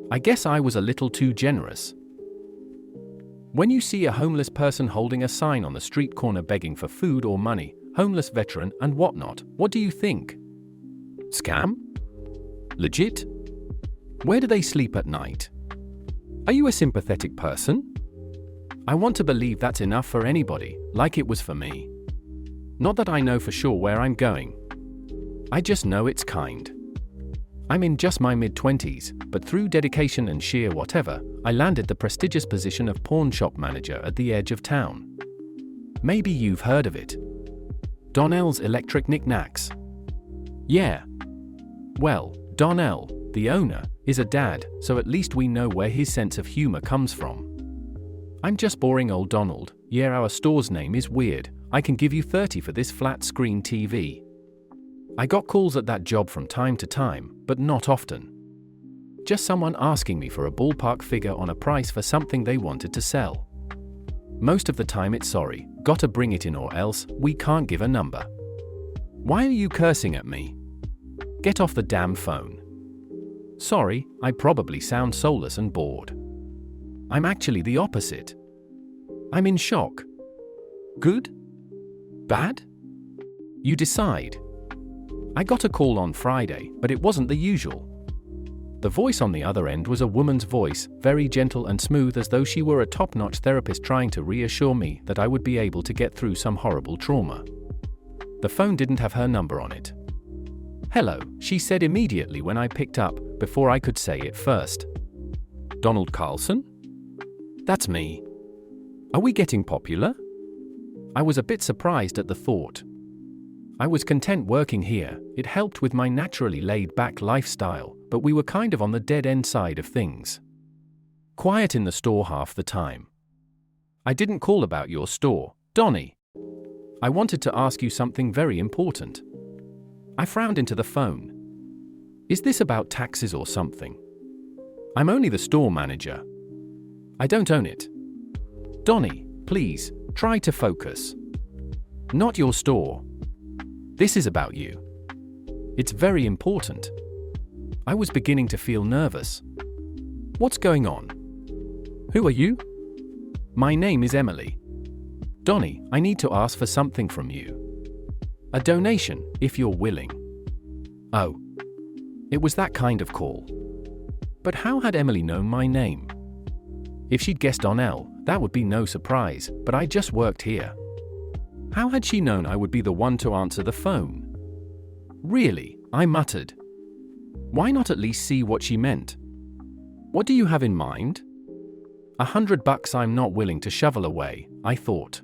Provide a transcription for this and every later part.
I guess I was a little too generous. When you see a homeless person holding a sign on the street corner begging for food or money, homeless veteran and whatnot, what do you think? Scam? Legit? Where do they sleep at night? Are you a sympathetic person? I want to believe that's enough for anybody, like it was for me. Not that I know for sure where I'm going. I just know it's kind. I'm in just my mid-20s, but through dedication and sheer whatever, I landed the prestigious position of pawn shop manager at the edge of town. Maybe you've heard of it. Donnell's Electric Knickknacks. Yeah. Well, Donnell, the owner, is a dad, so at least we know where his sense of humor comes from. I'm just boring old Donald. Yeah, our store's name is weird. I can give you 30 for this flat screen TV. I got calls at that job from time to time, but not often. Just someone asking me for a ballpark figure on a price for something they wanted to sell. Most of the time it's sorry, gotta bring it in or else we can't give a number. Why are you cursing at me? Get off the damn phone. Sorry, I probably sound soulless and bored. I'm actually the opposite. I'm in shock. Good? Bad? You decide. I got a call on Friday, but it wasn't the usual. The voice on the other end was a woman's voice, very gentle and smooth, as though she were a top-notch therapist trying to reassure me that I would be able to get through some horrible trauma. The phone didn't have her number on it. Hello, she said immediately when I picked up, before I could say it first. Donald Carlson? That's me. Are we getting popular? I was a bit surprised at the thought. I was content working here, it helped with my naturally laid-back lifestyle, but we were kind of on the dead-end side of things. Quiet in the store half the time. I didn't call about your store, Donnie. I wanted to ask you something very important. I frowned into the phone. Is this about taxes or something? I'm only the store manager. I don't own it. Donnie, please, try to focus. Not your store. This is about you. It's very important. I was beginning to feel nervous. What's going on? Who are you? My name is Emily. Donnie, I need to ask for something from you. A donation, if you're willing. Oh. It was that kind of call. But how had Emily known my name? If she'd guessed Donnell, that would be no surprise, but I just worked here. How had she known I would be the one to answer the phone? Really, I muttered. Why not at least see what she meant? What do you have in mind? $100 I'm not willing to shovel away, I thought.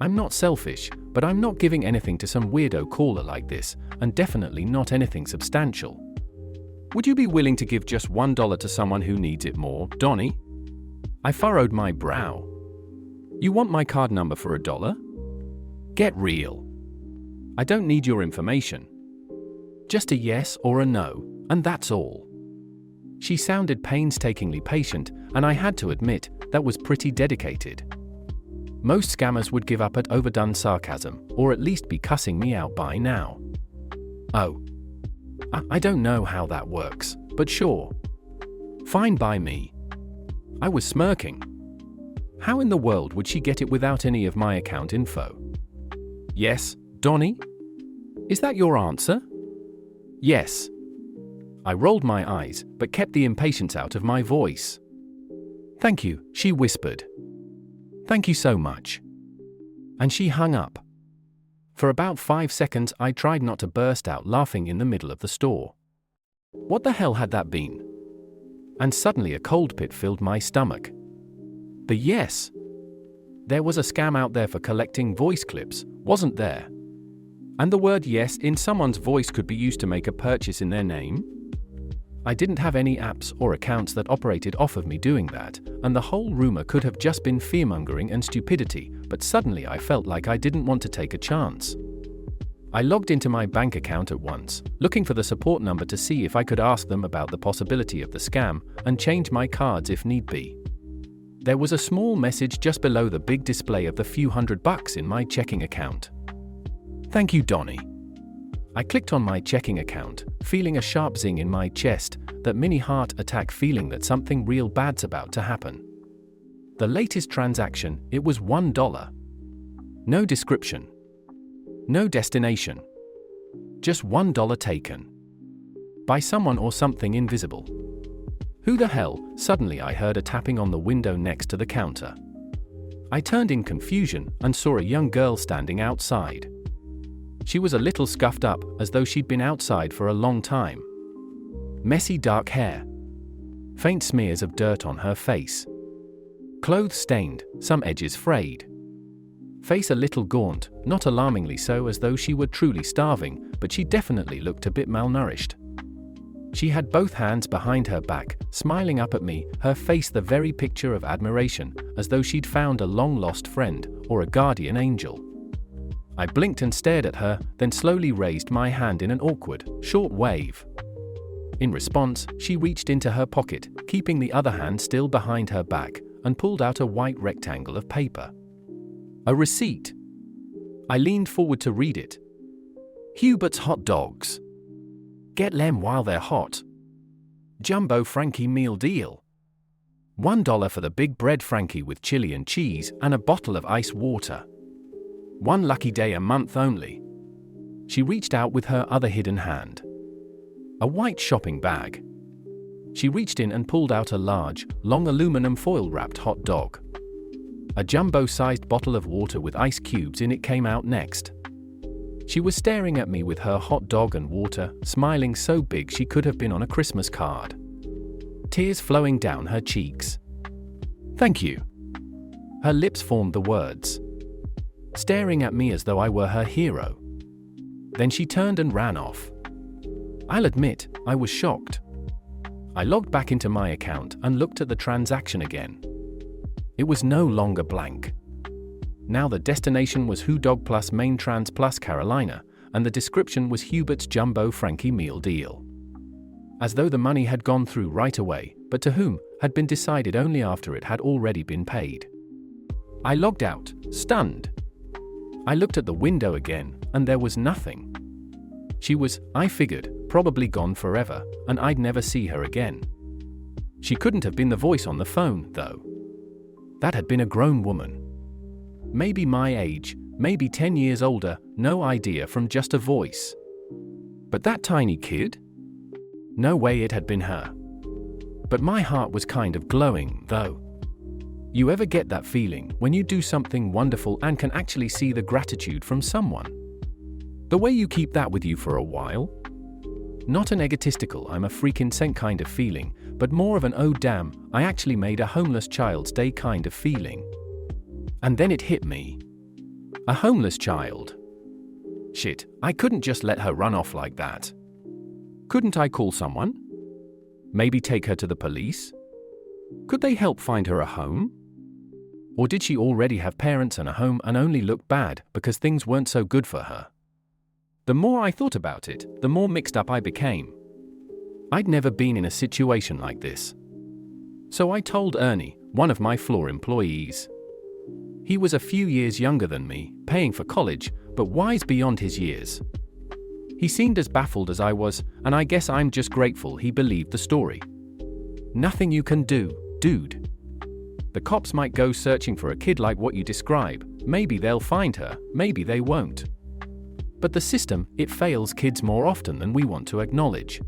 I'm not selfish, but I'm not giving anything to some weirdo caller like this, and definitely not anything substantial. Would you be willing to give just $1 to someone who needs it more, Donnie? I furrowed my brow. You want my card number for $1? Get real. I don't need your information. Just a yes or a no, and that's all. She sounded painstakingly patient, and I had to admit, that was pretty dedicated. Most scammers would give up at overdone sarcasm, or at least be cussing me out by now. Oh. I don't know how that works, but sure. Fine by me. I was smirking. How in the world would she get it without any of my account info? Yes, Donnie? Is that your answer? Yes. I rolled my eyes, but kept the impatience out of my voice. Thank you, she whispered. Thank you so much. And she hung up. For about 5 seconds I tried not to burst out laughing in the middle of the store. What the hell had that been? And suddenly a cold pit filled my stomach. The yes. There was a scam out there for collecting voice clips, wasn't there? And the word yes in someone's voice could be used to make a purchase in their name? I didn't have any apps or accounts that operated off of me doing that, and the whole rumor could have just been fearmongering and stupidity, but suddenly I felt like I didn't want to take a chance. I logged into my bank account at once, looking for the support number to see if I could ask them about the possibility of the scam, and change my cards if need be. There was a small message just below the big display of the few $100 in my checking account. Thank you, Donnie. I clicked on my checking account, feeling a sharp zing in my chest, that mini heart attack feeling that something real bad's about to happen. The latest transaction, it was $1. No description. No destination. Just $1 taken. By someone or something invisible. Who the hell? Suddenly I heard a tapping on the window next to the counter. I turned in confusion and saw a young girl standing outside. She was a little scuffed up, as though she'd been outside for a long time. Messy dark hair. Faint smears of dirt on her face. Clothes stained, some edges frayed. Face a little gaunt, not alarmingly so, as though she were truly starving, but she definitely looked a bit malnourished. She had both hands behind her back, smiling up at me, her face the very picture of admiration, as though she'd found a long-lost friend, or a guardian angel. I blinked and stared at her, then slowly raised my hand in an awkward, short wave. In response, she reached into her pocket, keeping the other hand still behind her back, and pulled out a white rectangle of paper. A receipt. I leaned forward to read it. Hubert's Hot Dogs. Get them while they're hot. Jumbo Frankie meal deal. $1 for the big bread Frankie with chili and cheese and a bottle of ice water. One lucky day a month only. She reached out with her other hidden hand. A white shopping bag. She reached in and pulled out a large, long aluminum foil-wrapped hot dog. A jumbo-sized bottle of water with ice cubes in it came out next. She was staring at me with her hot dog and water, smiling so big she could have been on a Christmas card. Tears flowing down her cheeks. Thank you. Her lips formed the words. Staring at me as though I were her hero. Then she turned and ran off. I'll admit, I was shocked. I logged back into my account and looked at the transaction again. It was no longer blank. Now the destination was Who Dog Plus Main Trans Plus Carolina, and the description was Hubert's Jumbo Frankie meal deal. As though the money had gone through right away, but to whom, had been decided only after it had already been paid. I logged out, stunned. I looked at the window again, and there was nothing. She was, I figured, probably gone forever, and I'd never see her again. She couldn't have been the voice on the phone, though. That had been a grown woman. Maybe my age, maybe 10 years older, no idea from just a voice. But that tiny kid? No way it had been her. But my heart was kind of glowing, though. You ever get that feeling when you do something wonderful and can actually see the gratitude from someone? The way you keep that with you for a while? Not an egotistical I'm a freaking saint kind of feeling, but more of an oh damn, I actually made a homeless child's day kind of feeling. And then it hit me. A homeless child. Shit, I couldn't just let her run off like that. Couldn't I call someone? Maybe take her to the police? Could they help find her a home? Or did she already have parents and a home and only look bad because things weren't so good for her? The more I thought about it, the more mixed up I became. I'd never been in a situation like this. So I told Ernie, one of my floor employees. He was a few years younger than me, paying for college, but wise beyond his years. He seemed as baffled as I was, and I guess I'm just grateful he believed the story. Nothing you can do, dude. The cops might go searching for a kid like what you describe. Maybe they'll find her, maybe they won't. But the system, it fails kids more often than we want to acknowledge.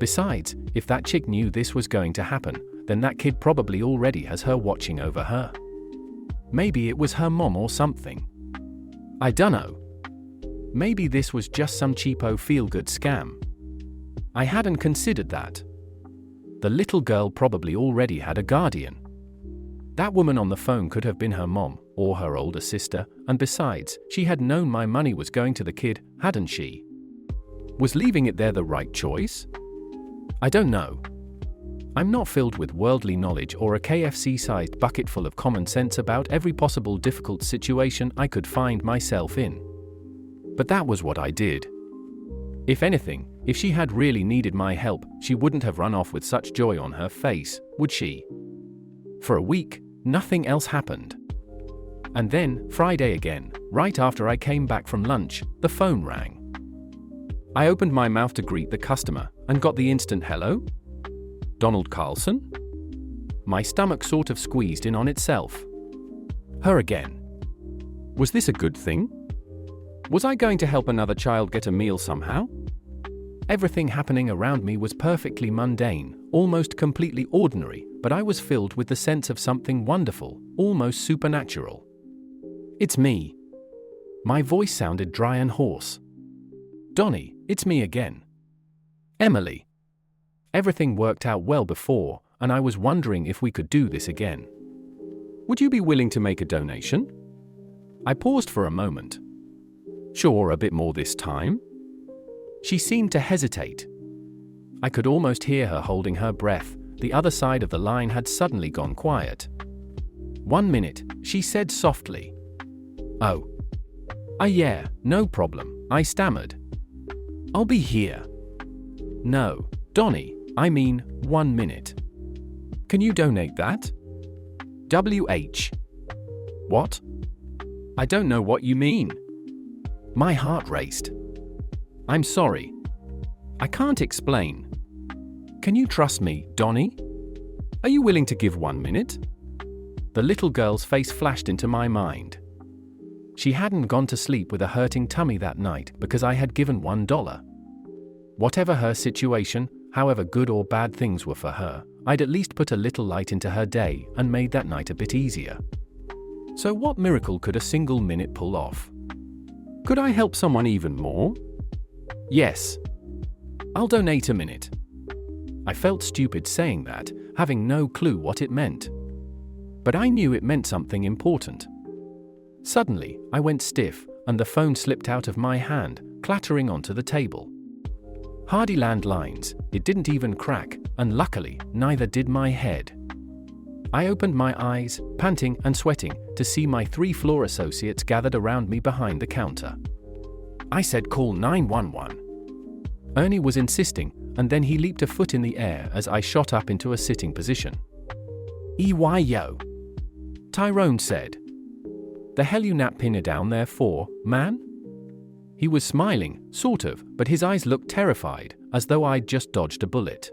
Besides, if that chick knew this was going to happen, then that kid probably already has her watching over her. Maybe it was her mom or something. I dunno. Maybe this was just some cheapo feel-good scam. I hadn't considered that. The little girl probably already had a guardian. That woman on the phone could have been her mom, or her older sister, and besides, she had known my money was going to the kid, hadn't she? Was leaving it there the right choice? I don't know. I'm not filled with worldly knowledge or a KFC-sized bucket full of common sense about every possible difficult situation I could find myself in. But that was what I did. If anything, if she had really needed my help, she wouldn't have run off with such joy on her face, would she? For a week, nothing else happened. And then, Friday again, right after I came back from lunch, the phone rang. I opened my mouth to greet the customer and got the instant hello? Donald Carlson? My stomach sort of squeezed in on itself. Her again. Was this a good thing? Was I going to help another child get a meal somehow? Everything happening around me was perfectly mundane, almost completely ordinary, but I was filled with the sense of something wonderful, almost supernatural. It's me. My voice sounded dry and hoarse. Donnie, it's me again. Emily. Everything worked out well before, and I was wondering if we could do this again. Would you be willing to make a donation? I paused for a moment. Sure, a bit more this time? She seemed to hesitate. I could almost hear her holding her breath. The other side of the line had suddenly gone quiet. 1 minute, she said softly. Oh. Yeah, no problem, I stammered. I'll be here. No, Donnie, I mean, 1 minute. Can you donate that? WH. What? I don't know what you mean. My heart raced. I'm sorry. I can't explain. Can you trust me, Donnie? Are you willing to give 1 minute? The little girl's face flashed into my mind. She hadn't gone to sleep with a hurting tummy that night because I had given $1. Whatever her situation, however good or bad things were for her, I'd at least put a little light into her day and made that night a bit easier. So what miracle could a single minute pull off? Could I help someone even more? Yes. I'll donate a minute. I felt stupid saying that, having no clue what it meant. But I knew it meant something important. Suddenly, I went stiff, and the phone slipped out of my hand, clattering onto the table. Hardy landlines, it didn't even crack, and luckily, neither did my head. I opened my eyes, panting and sweating, to see my 3 floor associates gathered around me behind the counter. I said call 911. Ernie was insisting, and then he leaped a foot in the air as I shot up into a sitting position. Yo. Tyrone said. The hell you nap pinner down there for, man? He was smiling, sort of, but his eyes looked terrified, as though I'd just dodged a bullet.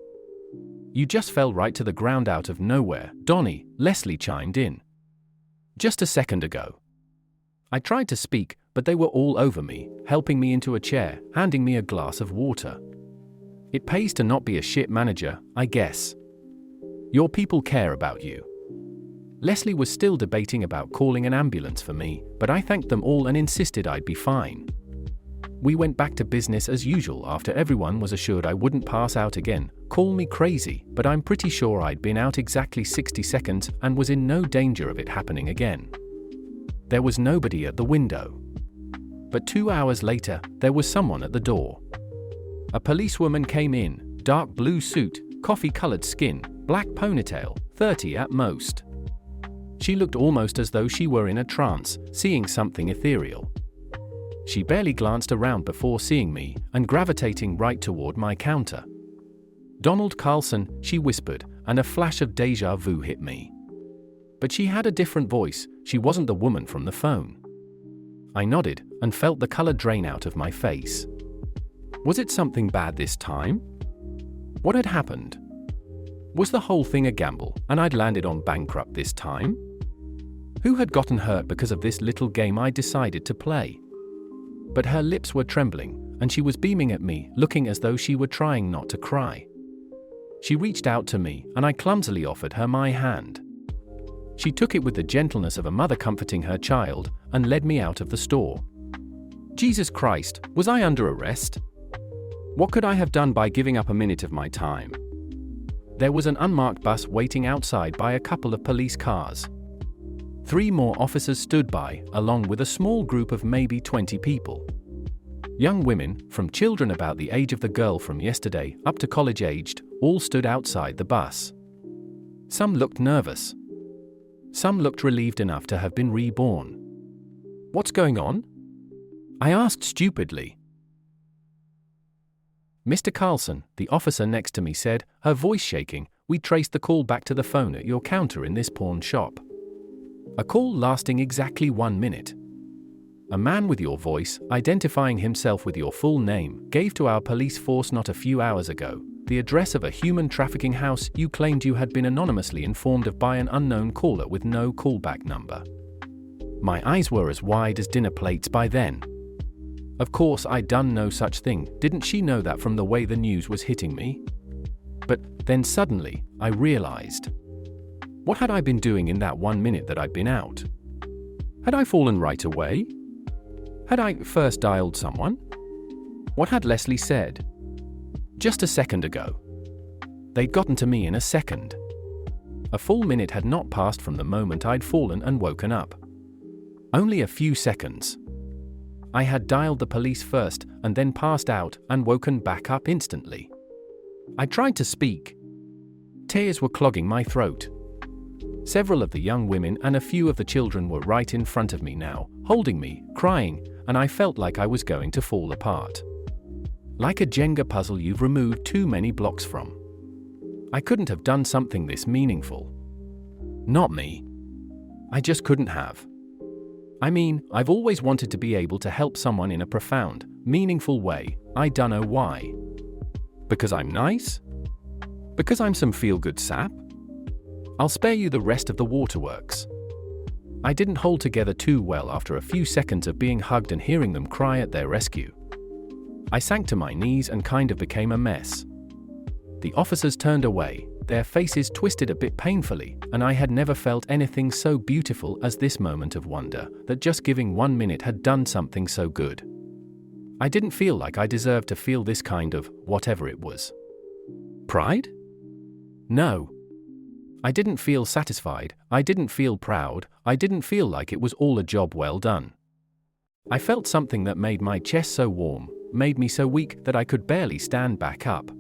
You just fell right to the ground out of nowhere, Donnie, Leslie chimed in. Just a second ago. I tried to speak, but they were all over me, helping me into a chair, handing me a glass of water. It pays to not be a shit manager, I guess. Your people care about you. Leslie was still debating about calling an ambulance for me, but I thanked them all and insisted I'd be fine. We went back to business as usual after everyone was assured I wouldn't pass out again. Call me crazy, but I'm pretty sure I'd been out exactly 60 seconds and was in no danger of it happening again. There was nobody at the window. But 2 hours later, there was someone at the door. A policewoman came in, dark blue suit, coffee-colored skin, black ponytail, 30 at most. She looked almost as though she were in a trance, seeing something ethereal. She barely glanced around before seeing me and gravitating right toward my counter. Donald Carlson, she whispered, and a flash of déjà vu hit me. But she had a different voice, she wasn't the woman from the phone. I nodded and felt the color drain out of my face. Was it something bad this time? What had happened? Was the whole thing a gamble and I'd landed on bankrupt this time? Who had gotten hurt because of this little game I decided to play? But her lips were trembling, and she was beaming at me, looking as though she were trying not to cry. She reached out to me, and I clumsily offered her my hand. She took it with the gentleness of a mother comforting her child, and led me out of the store. Jesus Christ, was I under arrest? What could I have done by giving up a minute of my time? There was an unmarked bus waiting outside by a couple of police cars. 3 more officers stood by, along with a small group of maybe 20 people. Young women, from children about the age of the girl from yesterday up to college-aged, all stood outside the bus. Some looked nervous. Some looked relieved enough to have been reborn. What's going on? I asked stupidly. Mr. Carlson, the officer next to me said, her voice shaking, we traced the call back to the phone at your counter in this pawn shop. A call lasting exactly 1 minute. A man with your voice, identifying himself with your full name, gave to our police force not a few hours ago the address of a human trafficking house you claimed you had been anonymously informed of by an unknown caller with no callback number. My eyes were as wide as dinner plates by then. Of course, I'd done no such thing. Didn't she know that from the way the news was hitting me? But then suddenly, I realized. What had I been doing in that 1 minute that I'd been out? Had I fallen right away? Had I first dialed someone? What had Leslie said? Just a second ago. They'd gotten to me in a second. A full minute had not passed from the moment I'd fallen and woken up. Only a few seconds. I had dialed the police first and then passed out and woken back up instantly. I tried to speak. Tears were clogging my throat. Several of the young women and a few of the children were right in front of me now, holding me, crying, and I felt like I was going to fall apart. Like a Jenga puzzle you've removed too many blocks from. I couldn't have done something this meaningful. Not me. I just couldn't have. I mean, I've always wanted to be able to help someone in a profound, meaningful way. I dunno why. Because I'm nice? Because I'm some feel-good sap? I'll spare you the rest of the waterworks. I didn't hold together too well after a few seconds of being hugged and hearing them cry at their rescue. I sank to my knees and kind of became a mess. The officers turned away, their faces twisted a bit painfully, and I had never felt anything so beautiful as this moment of wonder that just giving 1 minute had done something so good. I didn't feel like I deserved to feel this kind of whatever it was. Pride? No. I didn't feel satisfied, I didn't feel proud, I didn't feel like it was all a job well done. I felt something that made my chest so warm, made me so weak that I could barely stand back up.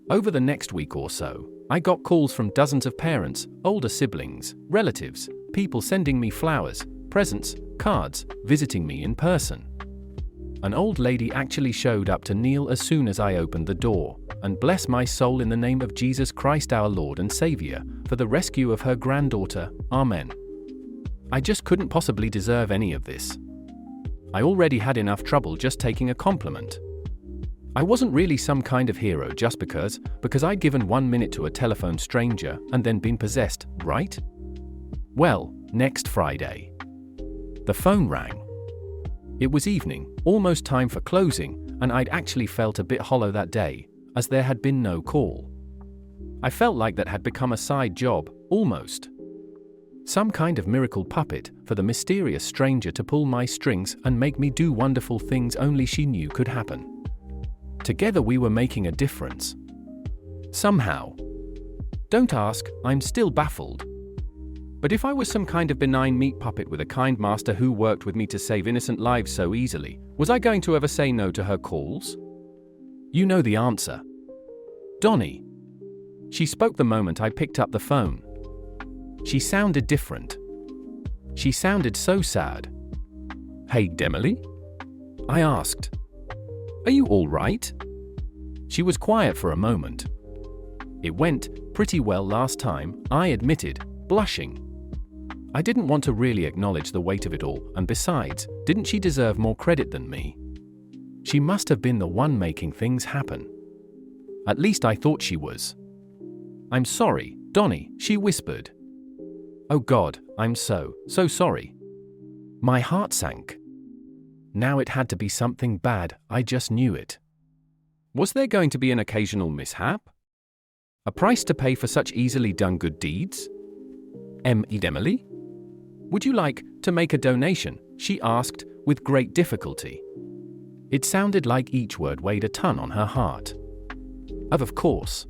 Over the next week or so, I got calls from dozens of parents, older siblings, relatives, people sending me flowers, presents, cards, visiting me in person. An old lady actually showed up to kneel as soon as I opened the door, and bless my soul in the name of Jesus Christ our Lord and Savior, for the rescue of her granddaughter, Amen. I just couldn't possibly deserve any of this. I already had enough trouble just taking a compliment. I wasn't really some kind of hero just because I'd given 1 minute to a telephone stranger and then been possessed, right? Well, next Friday. The phone rang. It was evening, almost time for closing, and I'd actually felt a bit hollow that day, as there had been no call. I felt like that had become a side job, almost. Some kind of miracle puppet for the mysterious stranger to pull my strings and make me do wonderful things only she knew could happen. Together we were making a difference. Somehow. Don't ask, I'm still baffled. But if I was some kind of benign meat puppet with a kind master who worked with me to save innocent lives so easily, was I going to ever say no to her calls? You know the answer. Donnie. She spoke the moment I picked up the phone. She sounded different. She sounded so sad. Hey, Demily? I asked. Are you all right? She was quiet for a moment. It went pretty well last time, I admitted, blushing. I didn't want to really acknowledge the weight of it all, and besides, didn't she deserve more credit than me? She must have been the one making things happen. At least I thought she was. I'm sorry, Donnie, she whispered. Oh God, I'm so sorry. My heart sank. Now it had to be something bad, I just knew it. Was there going to be an occasional mishap? A price to pay for such easily done good deeds? Emily? Would you like to make a donation? She asked, with great difficulty. It sounded like each word weighed a ton on her heart. Of course.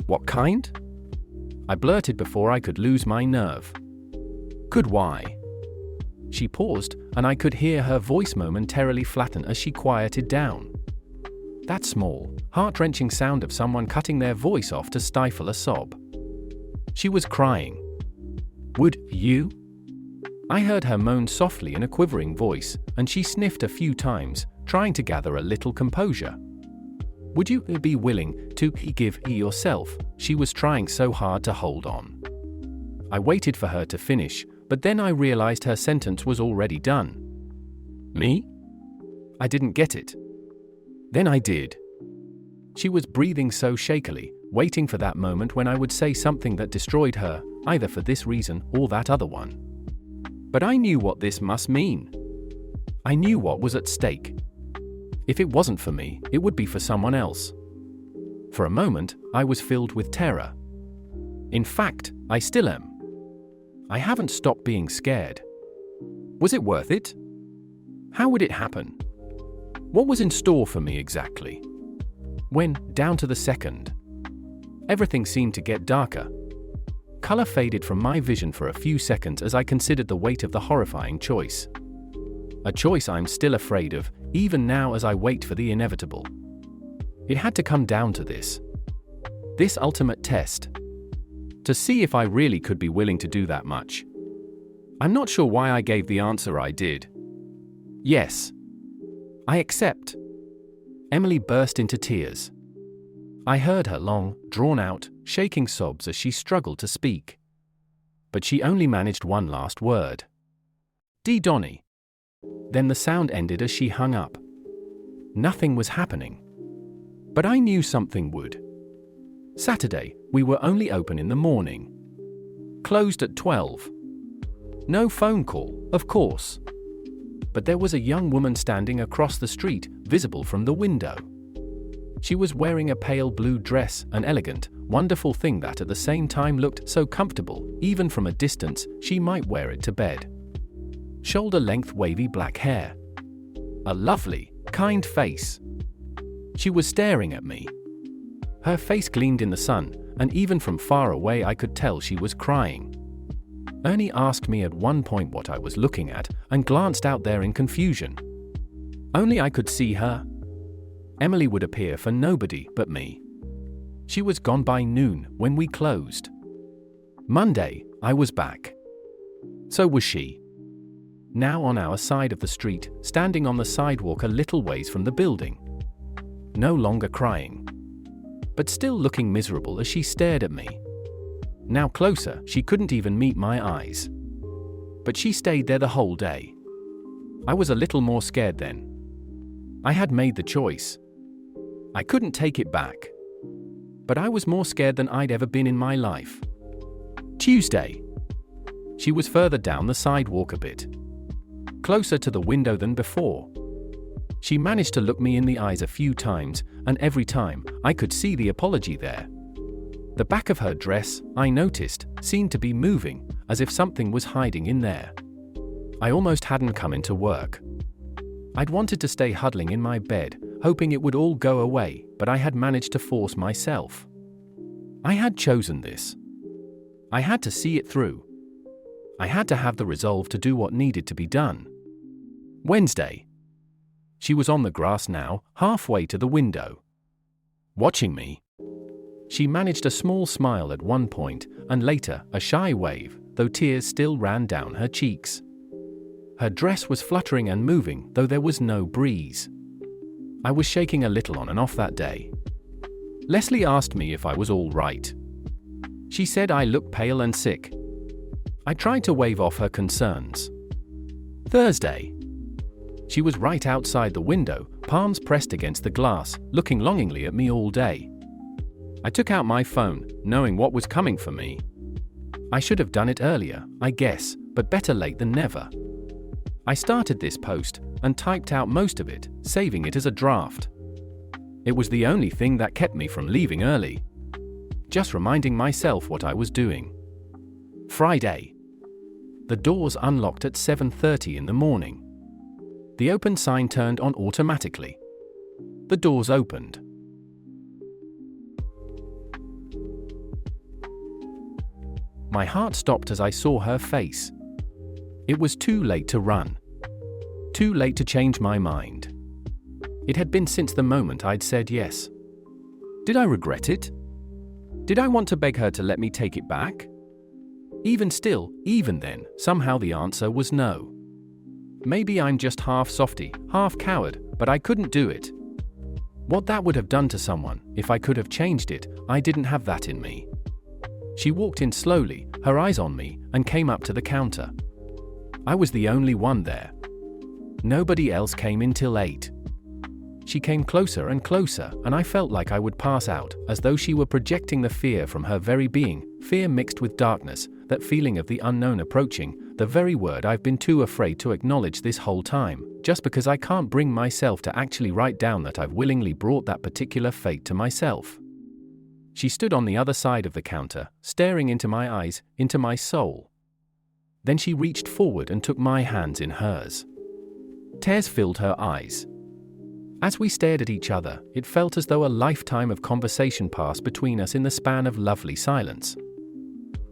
What kind? I blurted before I could lose my nerve. Good why? She paused, and I could hear her voice momentarily flatten as she quieted down. That small, heart-wrenching sound of someone cutting their voice off to stifle a sob. She was crying. Would you? I heard her moan softly in a quivering voice, and she sniffed a few times, trying to gather a little composure. Would you be willing to give yourself? She was trying so hard to hold on. I waited for her to finish, but then I realized her sentence was already done. Me? I didn't get it. Then I did. She was breathing so shakily, waiting for that moment when I would say something that destroyed her, either for this reason or that other one. But I knew what this must mean. I knew what was at stake. If it wasn't for me, it would be for someone else. For a moment, I was filled with terror. In fact, I still am. I haven't stopped being scared. Was it worth it? How would it happen? What was in store for me exactly? When, down to the second, everything seemed to get darker. Color faded from my vision for a few seconds as I considered the weight of the horrifying choice. A choice I'm still afraid of, even now as I wait for the inevitable. It had to come down to this. This ultimate test. To see if I really could be willing to do that much. I'm not sure why I gave the answer I did. Yes. I accept. Emily burst into tears. I heard her long, drawn-out, shaking sobs as she struggled to speak. But she only managed one last word. "D. Donnie." Then the sound ended as she hung up. Nothing was happening. But I knew something would. Saturday, we were only open in the morning. Closed at 12. No phone call, of course. But there was a young woman standing across the street, visible from the window. She was wearing a pale blue dress, an elegant, wonderful thing that at the same time looked so comfortable, even from a distance, she might wear it to bed. Shoulder-length wavy black hair. A lovely, kind face. She was staring at me. Her face gleamed in the sun, and even from far away I could tell she was crying. Ernie asked me at one point what I was looking at, and glanced out there in confusion. Only I could see her. Emily would appear for nobody but me. She was gone by noon when we closed. Monday, I was back. So was she. Now on our side of the street, standing on the sidewalk a little ways from the building. No longer crying. But still looking miserable as she stared at me. Now closer, she couldn't even meet my eyes. But she stayed there the whole day. I was a little more scared then. I had made the choice. I couldn't take it back. But I was more scared than I'd ever been in my life. Tuesday. She was further down the sidewalk a bit. Closer to the window than before. She managed to look me in the eyes a few times, and every time, I could see the apology there. The back of her dress, I noticed, seemed to be moving, as if something was hiding in there. I almost hadn't come into work. I'd wanted to stay huddling in my bed, hoping it would all go away, but I had managed to force myself. I had chosen this. I had to see it through. I had to have the resolve to do what needed to be done. Wednesday. She was on the grass now, halfway to the window. Watching me. She managed a small smile at one point, and later, a shy wave, though tears still ran down her cheeks. Her dress was fluttering and moving, though there was no breeze. I was shaking a little on and off that day. Leslie asked me if I was all right. She said I looked pale and sick. I tried to wave off her concerns. Thursday. She was right outside the window, palms pressed against the glass, looking longingly at me all day. I took out my phone, knowing what was coming for me. I should have done it earlier, I guess, but better late than never. I started this post, and typed out most of it, saving it as a draft. It was the only thing that kept me from leaving early. Just reminding myself what I was doing. Friday. The doors unlocked at 7:30 in the morning. The open sign turned on automatically. The doors opened. My heart stopped as I saw her face. It was too late to run. Too late to change my mind. It had been since the moment I'd said yes. Did I regret it? Did I want to beg her to let me take it back? Even still, even then, somehow the answer was no. Maybe I'm just half softy, half coward, but I couldn't do it. What that would have done to someone, if I could have changed it, I didn't have that in me. She walked in slowly, her eyes on me, and came up to the counter. I was the only one there. Nobody else came in till 8. She came closer and closer, and I felt like I would pass out, as though she were projecting the fear from her very being, fear mixed with darkness, that feeling of the unknown approaching, the very word I've been too afraid to acknowledge this whole time, just because I can't bring myself to actually write down that I've willingly brought that particular fate to myself. She stood on the other side of the counter, staring into my eyes, into my soul. Then she reached forward and took my hands in hers. Tears filled her eyes. As we stared at each other, it felt as though a lifetime of conversation passed between us in the span of lovely silence.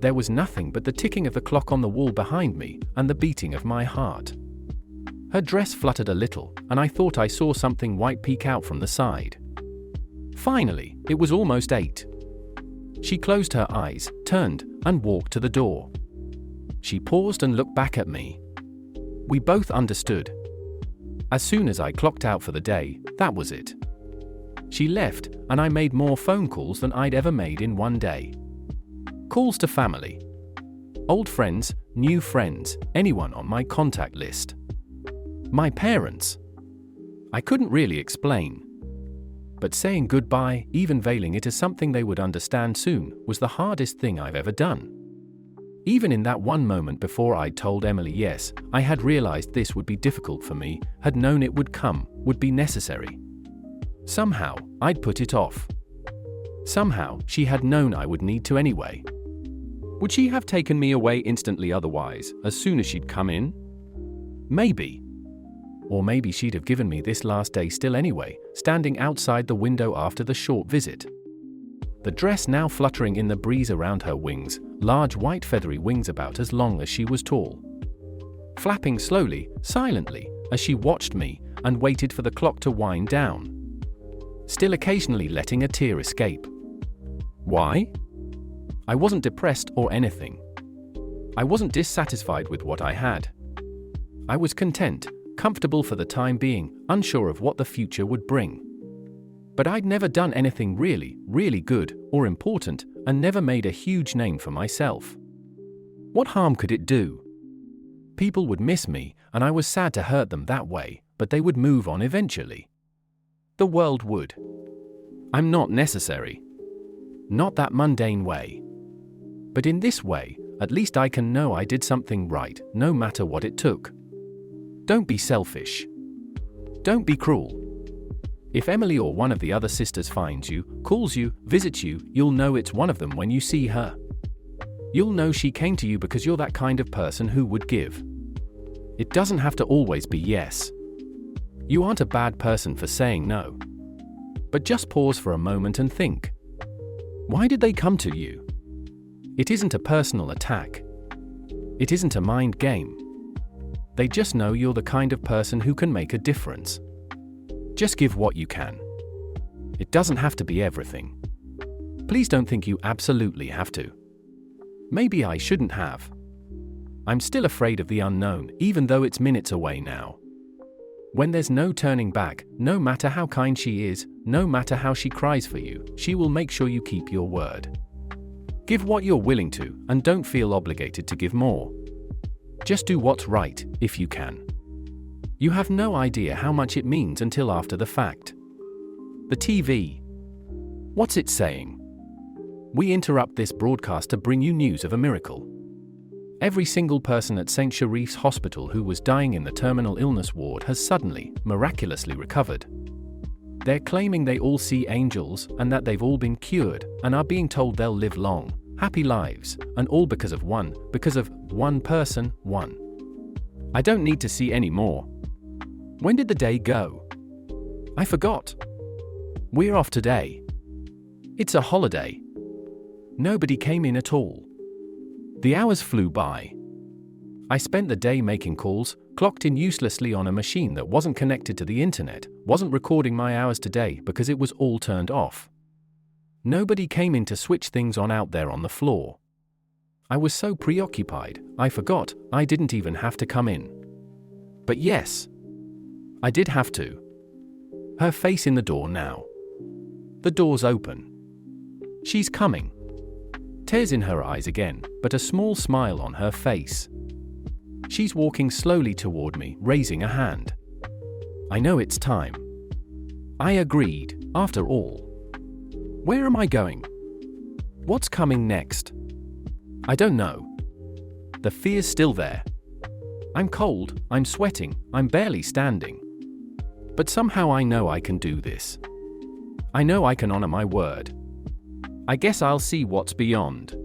There was nothing but the ticking of the clock on the wall behind me and the beating of my heart. Her dress fluttered a little, and I thought I saw something white peek out from the side. Finally, it was almost 8. She closed her eyes, turned, and walked to the door. She paused and looked back at me. We both understood. As soon as I clocked out for the day, that was it. She left, and I made more phone calls than I'd ever made in one day. Calls to family. Old friends, new friends, anyone on my contact list. My parents. I couldn't really explain. But saying goodbye, even veiling it as something they would understand soon, was the hardest thing I've ever done. Even in that one moment before I'd told Emily yes, I had realized this would be difficult for me, had known it would come, would be necessary. Somehow, I'd put it off. Somehow, she had known I would need to anyway. Would she have taken me away instantly otherwise, as soon as she'd come in? Maybe. Or maybe she'd have given me this last day still anyway, standing outside the window after the short visit. The dress now fluttering in the breeze around her wings, large white feathery wings about as long as she was tall. Flapping slowly, silently, as she watched me and waited for the clock to wind down. Still occasionally letting a tear escape. Why? I wasn't depressed or anything. I wasn't dissatisfied with what I had. I was content, comfortable for the time being, unsure of what the future would bring. But I'd never done anything really, really good or important, and never made a huge name for myself. What harm could it do? People would miss me, and I was sad to hurt them that way, but they would move on eventually. The world would. I'm not necessary. Not that mundane way. But in this way, at least I can know I did something right, no matter what it took. Don't be selfish. Don't be cruel. If Emily or one of the other sisters finds you, calls you, visits you, you'll know it's one of them when you see her. You'll know she came to you because you're that kind of person who would give. It doesn't have to always be yes. You aren't a bad person for saying no. But just pause for a moment and think. Why did they come to you? It isn't a personal attack. It isn't a mind game. They just know you're the kind of person who can make a difference. Just give what you can. It doesn't have to be everything. Please don't think you absolutely have to. Maybe I shouldn't have. I'm still afraid of the unknown, even though it's minutes away now. When there's no turning back, no matter how kind she is, no matter how she cries for you, she will make sure you keep your word. Give what you're willing to, and don't feel obligated to give more. Just do what's right, if you can. You have no idea how much it means until after the fact. The TV. What's it saying? We interrupt this broadcast to bring you news of a miracle. Every single person at St. Sharif's Hospital who was dying in the terminal illness ward has suddenly, miraculously recovered. They're claiming they all see angels and that they've all been cured and are being told they'll live long, happy lives, and all because of one person. I don't need to see any more. When did the day go? I forgot. We're off today. It's a holiday. Nobody came in at all. The hours flew by. I spent the day making calls, clocked in uselessly on a machine that wasn't connected to the internet, wasn't recording my hours today because it was all turned off. Nobody came in to switch things on out there on the floor. I was so preoccupied, I forgot I didn't even have to come in. But yes, I did have to. Her face in the door now. The door's open. She's coming. Tears in her eyes again, but a small smile on her face. She's walking slowly toward me, raising a hand. I know it's time. I agreed, after all. Where am I going? What's coming next? I don't know. The fear's still there. I'm cold, I'm sweating, I'm barely standing. But somehow I know I can do this. I know I can honor my word. I guess I'll see what's beyond.